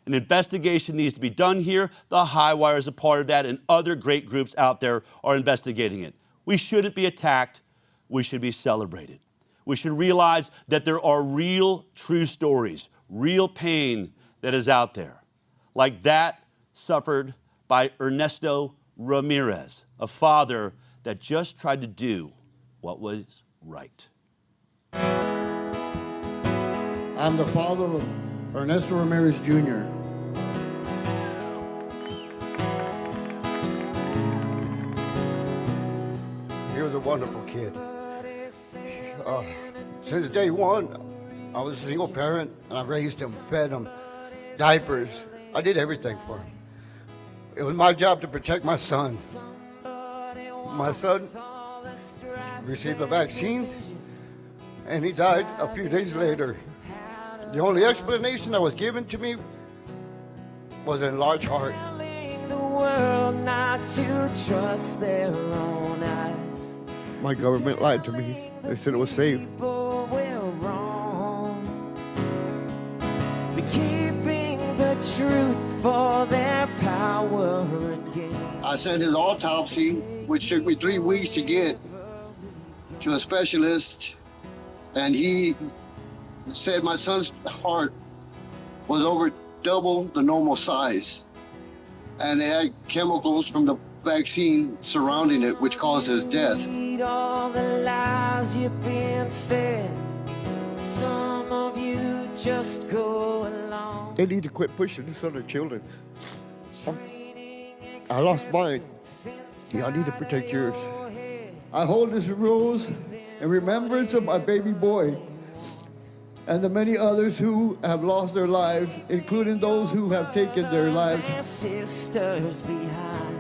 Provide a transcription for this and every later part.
An investigation needs to be done here. The Highwire is a part of that, and other great groups out there are investigating it. We shouldn't be attacked. We should be celebrated. We should realize that there are real, true stories, real pain that is out there, like that suffered by Ernesto Ramirez, a father that just tried to do what was right. I'm the father of Ernesto Ramirez Jr. He was a wonderful kid. Since day one, I was a single parent, and I raised him, fed him, diapers. I did everything for him. It was my job to protect my son. My son received the vaccine, and he died a few days later. The only explanation that was given to me was an enlarged heart. The world not to trust their own eyes. My government lied to me. They said it was safe. We're wrong. They're keeping the truth for their power and gain. I sent his autopsy, which took me 3 weeks to get, to a specialist, and he said my son's heart was over double the normal size, and it had chemicals from the vaccine surrounding it, which causes death. All the lies you've been fed. Some of you just go along. They need to quit pushing this on their children. I lost mine. Y'all need to protect yours. I hold this rose in remembrance of my baby boy and the many others who have lost their lives, including those who have taken their lives. Sisters behind.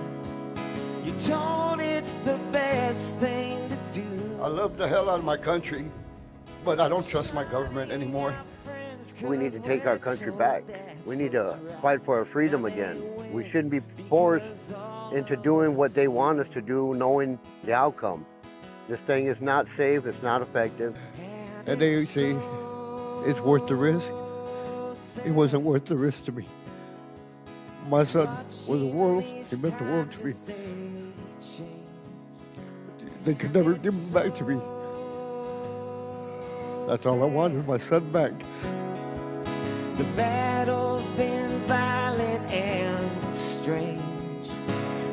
You told it's the best thing to do. I love the hell out of my country, but I don't trust my government anymore. We need to take our country back. We need to fight for our freedom again. We shouldn't be forced into doing what they want us to do, knowing the outcome. This thing is not safe, it's not effective. And they say it's worth the risk. It wasn't worth the risk to me. My son was the world. He meant the world to me. They could never give him back to me. That's all I want is my son back. The battle's been violent and strange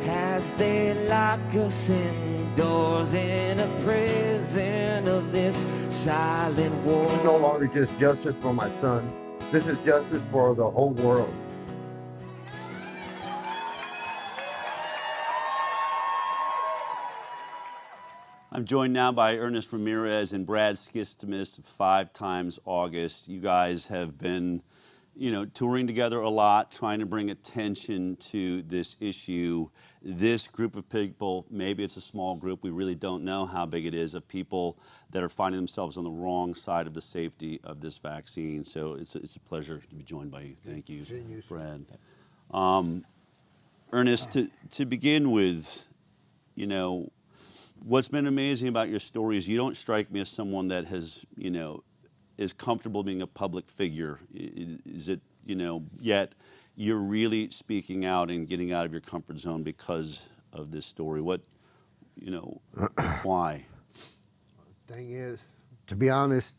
as they lock us indoors in a prison of this silent war. This is no longer just justice for my son. This is justice for the whole world. I'm joined now by Ernest Ramirez and Brad Skistimus, 5 times August. You guys have been, touring together a lot, trying to bring attention to this issue. This group of people, maybe it's a small group, we really don't know how big it is, of people that are finding themselves on the wrong side of the safety of this vaccine. So it's a pleasure to be joined by you. Thank you, Brad. Ernest, to begin with, what's been amazing about your story is you don't strike me as someone that has, is comfortable being a public figure. Is it, yet you're really speaking out and getting out of your comfort zone because of this story. What, why? The thing is, to be honest,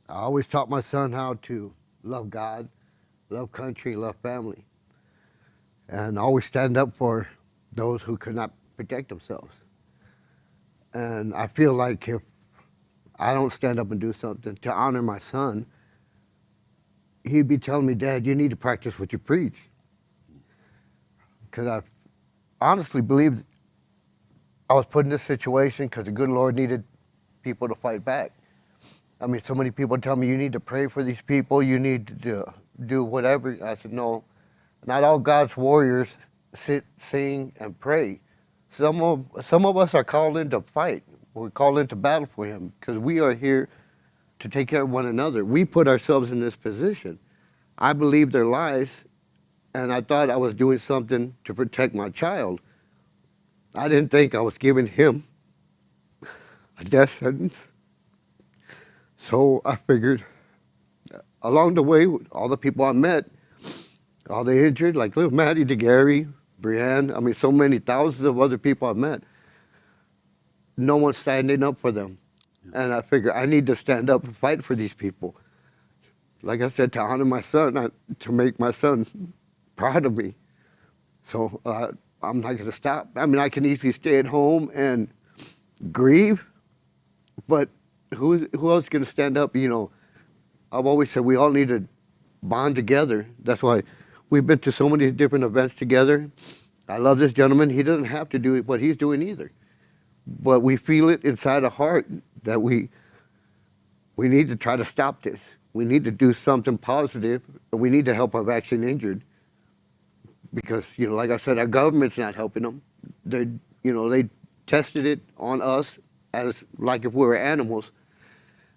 I always taught my son how to love God, love country, love family, and always stand up for those who could not protect themselves. And I feel like if I don't stand up and do something to honor my son, he'd be telling me, Dad, you need to practice what you preach. Because I honestly believed I was put in this situation because the good Lord needed people to fight back. I mean, so many people tell me, you need to pray for these people, you need to do whatever. I said, no, not all God's warriors sit, sing, and pray. Some of us are called in to fight. We're called into battle for him because we are here to take care of one another. We put ourselves in this position. I believed their lies, and I thought I was doing something to protect my child. I didn't think I was giving him a death sentence. So I figured along the way, all the people I met, all the injured, like little Maddie, DeGary, Brianne. I mean, so many thousands of other people I've met. No one's standing up for them. And I figure I need to stand up and fight for these people. Like I said, to honor my son, to make my son proud of me. So I'm not going to stop. I mean, I can easily stay at home and grieve, but who else is going to stand up? You know, I've always said we all need to bond together. That's why we've been to so many different events together. I love this gentleman. He doesn't have to do what he's doing either. But we feel it inside our heart that we need to try to stop this. We need to do something positive, and we need to help our vaccine injured. Because, you know, like I said, our government's not helping them. They tested it on us as like if we were animals.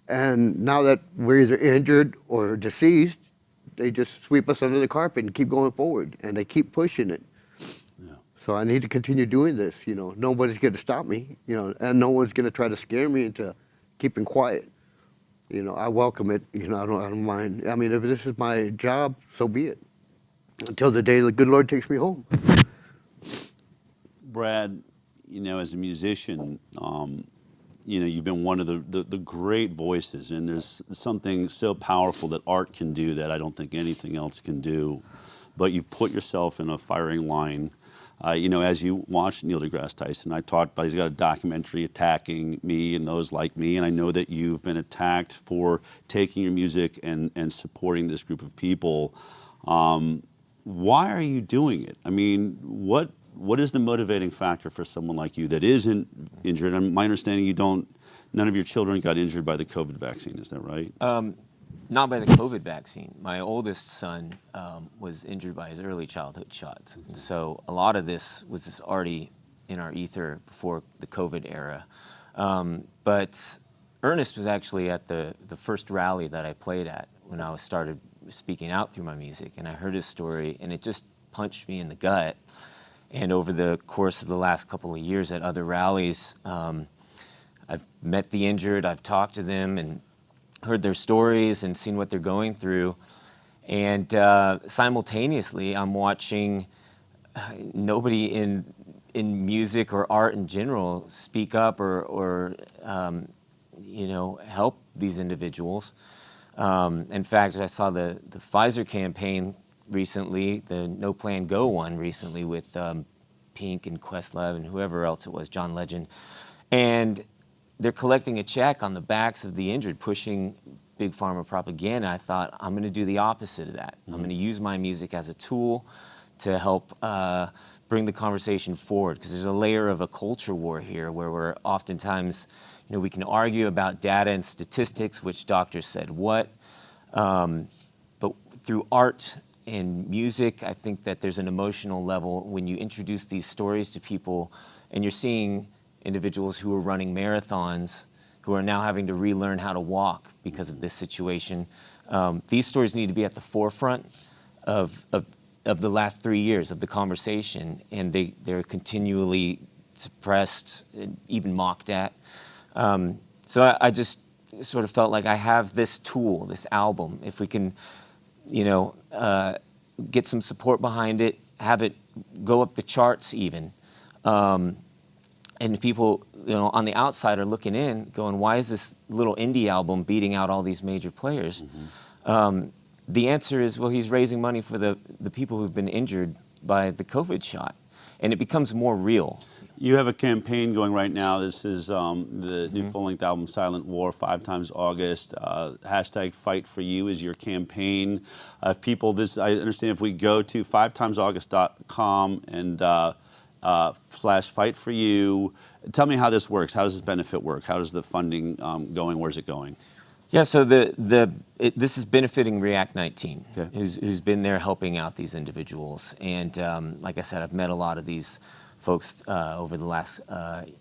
And now that we're either injured or deceased, they just sweep us under the carpet and keep going forward, and they keep pushing it. Yeah. So I need to continue doing this. You know, nobody's going to stop me. You know, and no one's going to try to scare me into keeping quiet. You know, I welcome it. You know, I don't mind. I mean, if this is my job, so be it. Until the day the good Lord takes me home. Brad, you know, as a musician, you know, you've been one of the great voices, and there's something so powerful that art can do that I don't think anything else can do. But you've put yourself in a firing line. You know, as you watch Neil deGrasse Tyson, I talked about he's got a documentary attacking me and those like me, and I know that you've been attacked for taking your music and supporting this group of people. Why are you doing it? I mean, what is the motivating factor for someone like you that isn't injured? And my understanding, none of your children got injured by the COVID vaccine. Is that right? Not by the COVID vaccine. My oldest son was injured by his early childhood shots. And so a lot of this was just already in our ether before the COVID era. But Ernest was actually at the first rally that I played at when I started speaking out through my music. And I heard his story, and it just punched me in the gut. And over the course of the last couple of years at other rallies, I've met the injured, I've talked to them and heard their stories and seen what they're going through. And simultaneously, I'm watching nobody in music or art in general speak up or you know, help these individuals. In fact, I saw the Pfizer campaign recently, the No Plan Go one recently with Pink and Questlove and whoever else it was, John Legend. And they're collecting a check on the backs of the injured, pushing big pharma propaganda. I thought, I'm going to do the opposite of that. I'm going to use my music as a tool to help bring the conversation forward, because there's a layer of a culture war here where we're oftentimes, you know, we can argue about data and statistics, which doctors said what, but through art and music, I think that there's an emotional level when you introduce these stories to people, and you're seeing individuals who are running marathons who are now having to relearn how to walk because of this situation. These stories need to be at the forefront of the last 3 years of the conversation, and they're continually suppressed and even mocked at. So I just sort of felt like I have this tool, this album. If we can, you know, get some support behind it, have it go up the charts even. And people, you know, on the outside are looking in, going, why is this little indie album beating out all these major players? The answer is, well, he's raising money for the people who've been injured by the COVID shot. And it becomes more real. You have a campaign going right now. This is the new full-length album, Silent War, 5 times August. Hashtag Fight for You is your campaign. If people, I understand if we go to 5timesaugust.com and /Fight for You. Tell me how this works. How does this benefit work? How does the funding going? Where's it going? Yeah, so this is benefiting React 19, okay, who's been there helping out these individuals. And like I said, I've met a lot of these folks over the last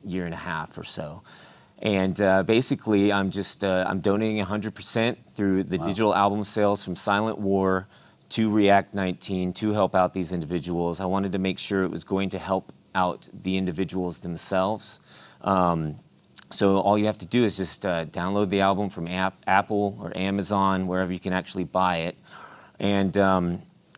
year and a half or so. And basically, I'm donating 100% through the digital album sales from Silent War to React 19 to help out these individuals. I wanted to make sure it was going to help out the individuals themselves. So all you have to do is just download the album from Apple or Amazon, wherever you can actually buy it. And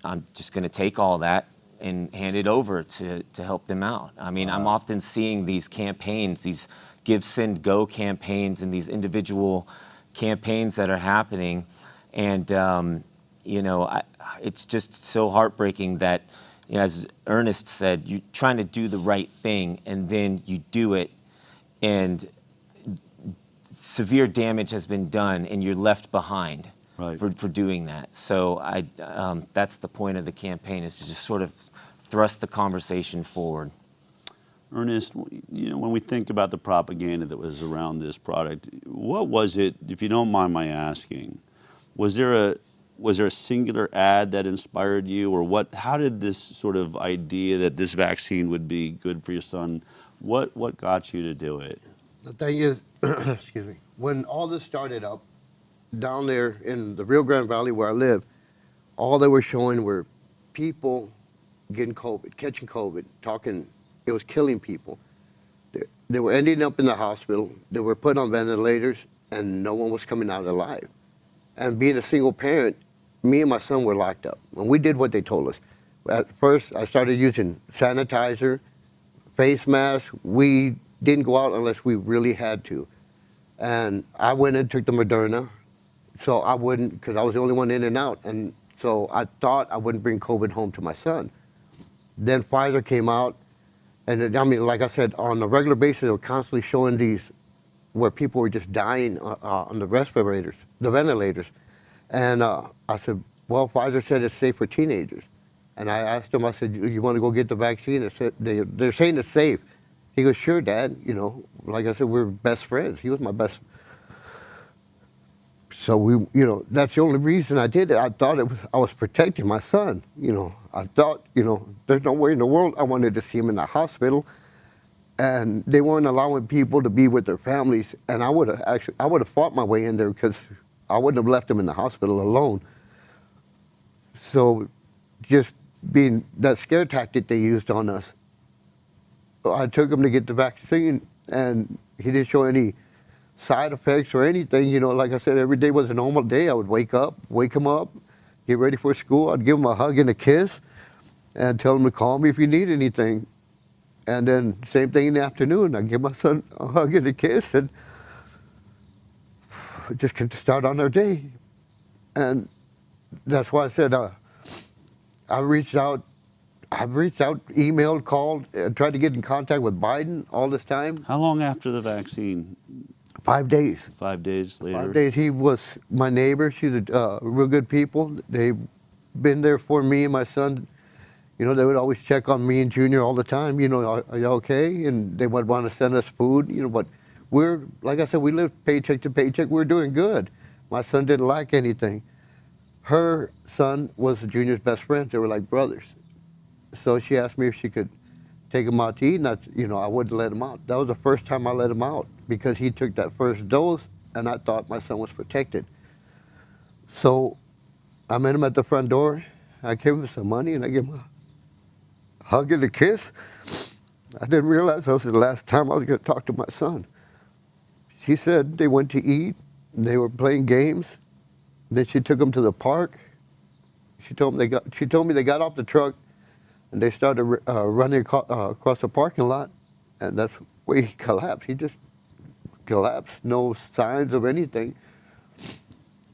I'm just going to take all that and hand it over to help them out. I mean, I'm often seeing these campaigns, these Give, Send, Go campaigns, and these individual campaigns that are happening, and it's just so heartbreaking that, as Ernest said, you're trying to do the right thing, and then you do it, and severe damage has been done, and you're left behind for doing that. So that's the point of the campaign, is to just sort of thrust the conversation forward. Ernest, when we think about the propaganda that was around this product, what was it, if you don't mind my asking? Was there a singular ad that inspired you, or how did this sort of idea that this vaccine would be good for your son, what got you to do it? The thing is, excuse me, when all this started up, down there in the Rio Grande Valley where I live, all they were showing were people getting COVID, catching COVID, it was killing people. They were ending up in the hospital, they were put on ventilators, and no one was coming out alive. And being a single parent, me and my son were locked up. And we did what they told us. At first, I started using sanitizer, face masks. We didn't go out unless we really had to. And I went and took the Moderna, so I wouldn't, because I was the only one in and out. And so I thought I wouldn't bring COVID home to my son. Then Pfizer came out, and I mean, like I said, on a regular basis, they were constantly showing these where people were just dying on the respirators, the ventilators. And I said, well, Pfizer said it's safe for teenagers. And I asked him, I said, you want to go get the vaccine? They're saying it's safe. He goes, sure, Dad. Like I said, we're best friends. He was my best. So that's the only reason I did it. I thought I was protecting my son. I thought, there's no way in the world I wanted to see him in the hospital. And they weren't allowing people to be with their families. And I would have fought my way in there, because I wouldn't have left him in the hospital alone. So just being that scare tactic they used on us, I took him to get the vaccine, and he didn't show any side effects or anything. Like I said, every day was a normal day. I would wake him up, get ready for school. I'd give him a hug and a kiss and tell him to call me if you need anything. And then same thing in the afternoon. I'd give my son a hug and a kiss, and just get to start on their day. And that's why I said I reached out, emailed, called, tried to get in contact with Biden all this time. How long after the vaccine? 5 days. 5 days later? 5 days. He was my neighbor. She's real good people. They've been there for me and my son. They would always check on me and Junior all the time. Are you okay? And they would want to send us food. But like I said, we live paycheck to paycheck. We're doing good. My son didn't lack anything. Her son was Junior's best friend. They were like brothers. So she asked me if she could take him out to eat, and I wouldn't let him out. That was the first time I let him out, because he took that first dose, and I thought my son was protected. So I met him at the front door. I gave him some money, and I gave him a hug and a kiss. I didn't realize that was the last time I was going to talk to my son. She said they went to eat, and they were playing games. Then she took him to the park. She told me they got off the truck, and they started running across the parking lot, and that's where he collapsed. He just collapsed, no signs of anything.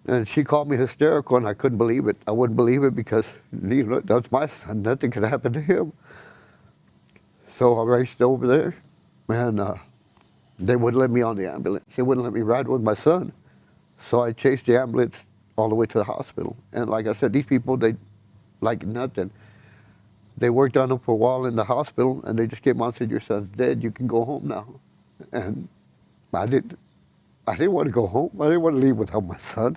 And she called me hysterical, and I couldn't believe it. I wouldn't believe it, because that's my son. Nothing could happen to him. So I raced over there, and they wouldn't let me on the ambulance. They wouldn't let me ride with my son. So I chased the ambulance all the way to the hospital. And like I said, these people, they like nothing. They worked on him for a while in the hospital, and they just came out and said, your son's dead, you can go home now. And I didn't want to go home. I didn't want to leave without my son.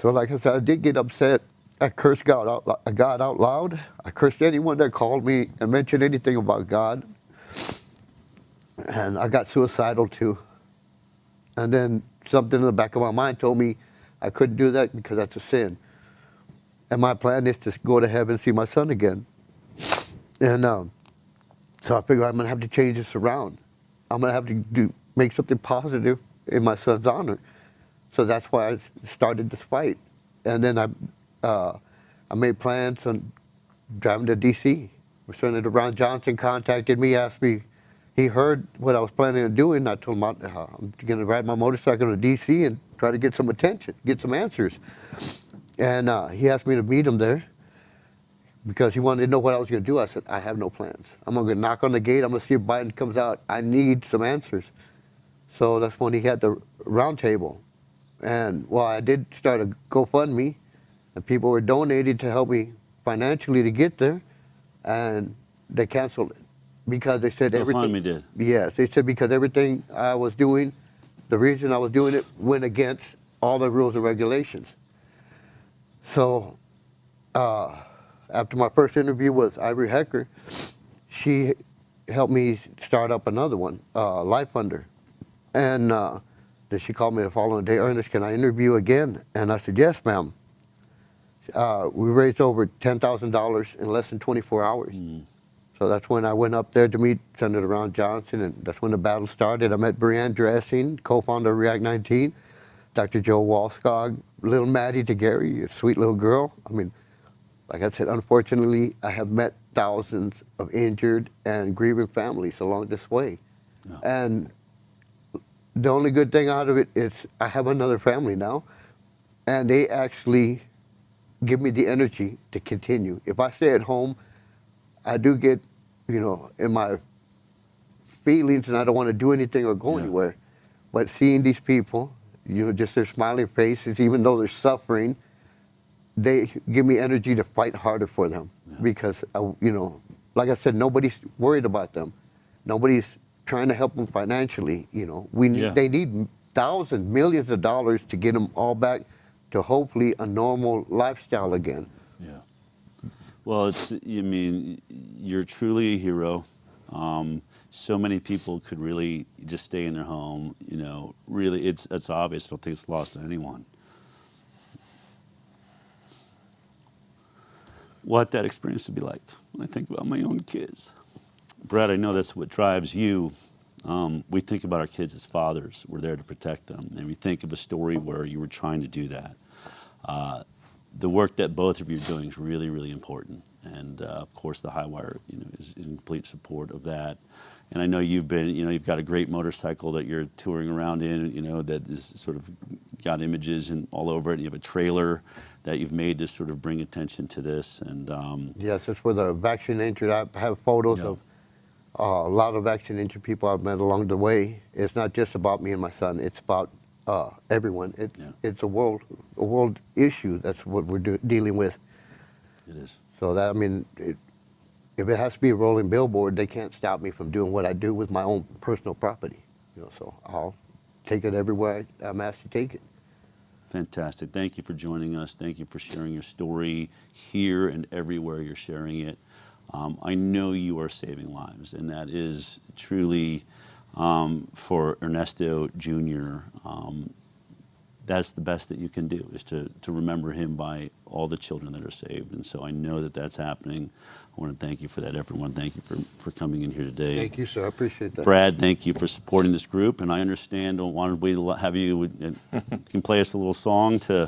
So like I said, I did get upset. I cursed God out loud. I cursed anyone that called me and mentioned anything about God. And I got suicidal too. And then something in the back of my mind told me I couldn't do that, because that's a sin. And my plan is to go to heaven and see my son again. And so I figured I'm going to have to change this around. I'm going to have to make something positive in my son's honor. So that's why I started this fight. And then I made plans on driving to D.C. Senator Ron Johnson contacted me, asked me, he heard what I was planning on doing. I told him I'm going to ride my motorcycle to D.C. and try to get some attention, get some answers. And he asked me to meet him there because he wanted to know what I was going to do. I said, I have no plans. I'm going to knock on the gate. I'm going to see if Biden comes out. I need some answers. So that's when he had the round table. And well, I did start a GoFundMe, and people were donating to help me financially to get there, and they canceled it because they said everything. GoFundMe did. Yes, they said because everything I was doing, the reason I was doing it went against all the rules and regulations. So after my first interview with Ivory Hecker, she helped me start up another one, Life Under. And then she called me the following day, Ernest, can I interview again? And I said, yes, ma'am. We raised over $10,000 in less than 24 hours. So that's when I went up there to meet Senator Ron Johnson, and that's when the battle started. I met Brianne Dressing, co-founder of React 19, Dr. Joe Walskog, little Maddie DeGarry, a sweet little girl. I mean, like I said, unfortunately, I have met thousands of injured and grieving families along this way. Yeah. And the only good thing out of it is I have another family now, and they actually give me the energy to continue. If I stay at home, I do get, in my feelings, and I don't want to do anything or go anywhere. But seeing these people, just their smiling faces, even though they're suffering, they give me energy to fight harder for them. Because, like I said, nobody's worried about them. Nobody's trying to help them financially. They need thousands, millions of dollars to get them all back to hopefully a normal lifestyle again. Yeah. Well, you're truly a hero. So many people could really just stay in their home. Really, it's obvious. I don't think it's lost to anyone. What that experience would be like when I think about my own kids. Brad, I know that's what drives you. We think about our kids as fathers. We're there to protect them. And we think of a story where you were trying to do that. The work that both of you are doing is really, really important. And of course, the Highwire, is in complete support of that. And I know you've got a great motorcycle that you're touring around in, that is sort of got images and all over it. And you have a trailer that you've made to sort of bring attention to this. And yes, it's for the vaccine injured. I have photos of a lot of vaccine injured people I've met along the way. It's not just about me and my son. It's about everyone. It's a world issue. That's what we're dealing with. It is. So that, if it has to be a rolling billboard, they can't stop me from doing what I do with my own personal property. So I'll take it everywhere I'm asked to take it. Fantastic. Thank you for joining us. Thank you for sharing your story here and everywhere you're sharing it. I know you are saving lives, and that is truly for Ernesto Jr. That's the best that you can do, is to remember him by all the children that are saved. And so I know that that's happening. I want to thank you for that, everyone. Thank you for coming in here today. Thank you, sir. I appreciate that. Brad, thank you for supporting this group. And I understand, wanted we to have you can play us a little song to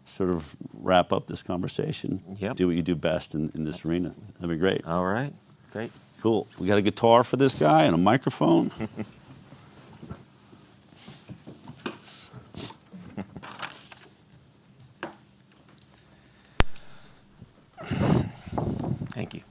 sort of wrap up this conversation. Yep. Do what you do best in this arena. That'd be great. All right. Great. Cool. We got a guitar for this guy and a microphone. Thank you.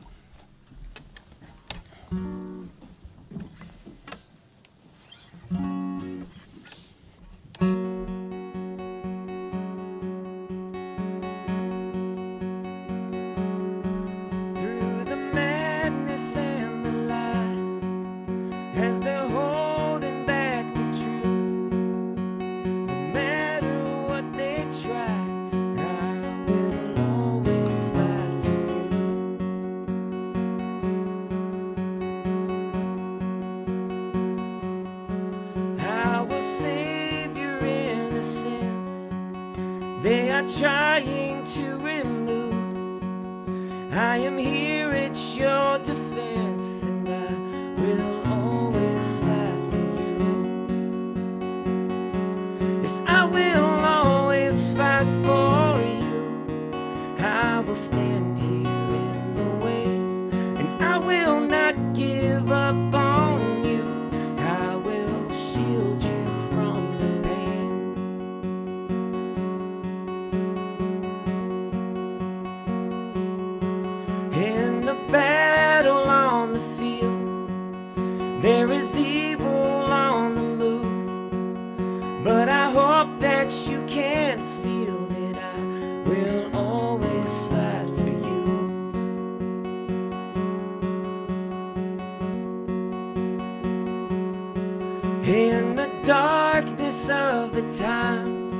Through the madness and the lies, as they're holding back the truth, no matter what they try, I will always fight for you. I will save your innocence. They are trying to remove. I am here at your defense, and I will always fight for you. Yes, I will always fight for you. I will In the darkness of the times,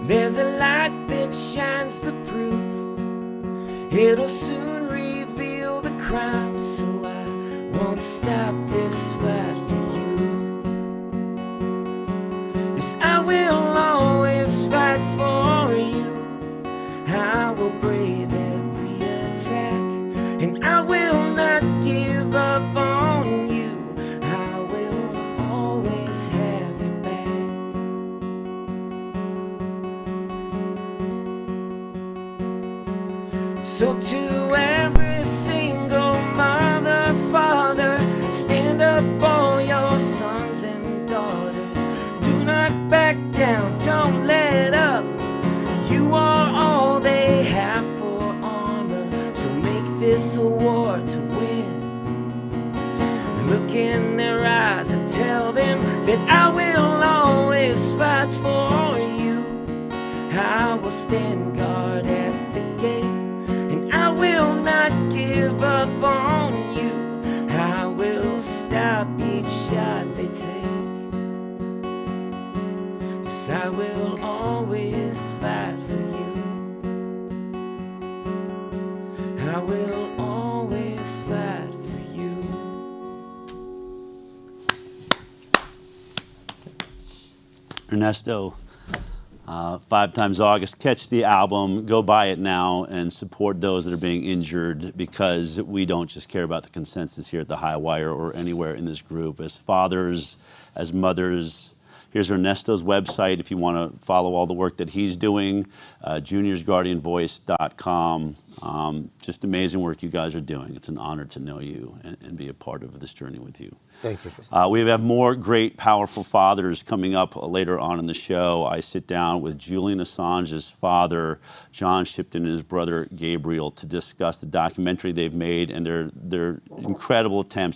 there's a light that shines the proof. It'll soon reveal the crime, so I won't stop this fight for you. Yes, I will always fight for you. I will brave every attack, and I will not give up on you. I will always have your back. So to every single mother, father, stand up, all your sons and daughters. Do not back down, don't let up. You are all they have for armor, so make this a war to win. Look in their eyes and tell them that I will always fight for you. I will stand guard at the gate, and I will not give up on you. I will stop each shot they take. Yes, I will always fight for you. I will always fight for you. Ernesto, 5 Times August. Catch the album, go buy it now, and support those that are being injured, because we don't just care about the consensus here at the Highwire or anywhere in this group. As fathers, as mothers, here's Ernesto's website if you want to follow all the work that he's doing, juniorsguardianvoice.com. Just amazing work you guys are doing. It's an honor to know you and be a part of this journey with you. Thank you. We have more great, powerful fathers coming up later on in the show. I sit down with Julian Assange's father, John Shipton, and his brother Gabriel to discuss the documentary they've made and their incredible attempts